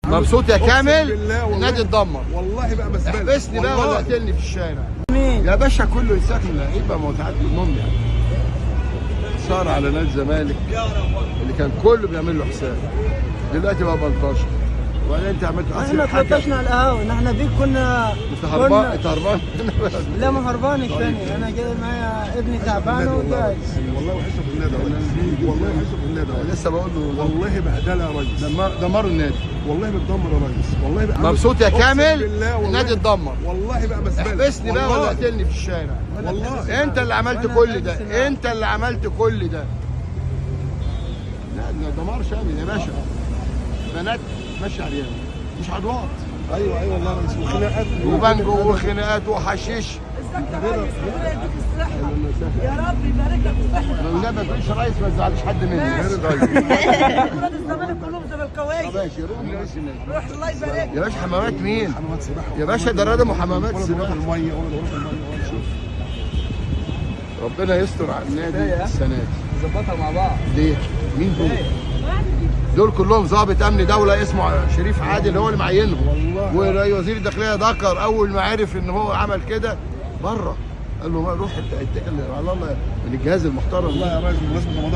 مبسوط يا كامل؟ النادي اتدمر. والله بقى مسبله. احبسني بقى ولا قتلني في الشارع. يا باشا كله يساكن لعيبه متعدد المهم يعني. صار على نادي الزمالك اللي كان كله بيعمل له حساب، دلوقتي بقى بلطشه. ولا انت عملت احنا اتلطشنا على القهاوي، نحن بيك كنا. انت هربان؟ انت هربان؟ لا ما هربان الثاني، انا جاي معايا ابني تعبان وجاي. والله وحشه في النادي يا ريس، والله وحشه في النادي يا ريس. لسه بقول له والله بهدله يا ريس، دمروا النادي. والله متدمر يا ريس، والله بقى مبسوط يا كامل؟ بالله النادي اتدمر. والله بقى مسبله. احبسني بقى ولا قتلني في الشارع. والله انت اللي عملت كل ده، انت اللي عملت كل ده. لا ده دمار شامل يا باشا. بنات ماشيه عريان مش عضوات. ايوه والله يا ريس، وخناقات وبنجو وخناقات وحشيش. ازيك يا ريس؟ ربنا يديك الصحة يا رب، يبارك لك الصحة. لا ما تقولش رئيس، ما تزعليش حد مني. ولاد الزمالك كلهم زملكاوية. ماشي روح لرئيس النادي. روح الله يبارك لك. يا باشا حمامات مين؟ حمامات سباحه يا باشا ده رادم وحمامات ولا سباحه. الميه ولا الميه. شوف ربنا يستر على النادي السنه دي. نظبطها مع بعض. ليه؟ مين دول؟ دول كلهم ضابط امن دوله اسمه شريف عادل هو اللي معينهم. والله ووزير الداخليه ذكر اول ما عرف ان هو عمل كده بره، قال له روح اتكل على الله من الجهاز المحترم. والله يا ريس بمناسبه رمضان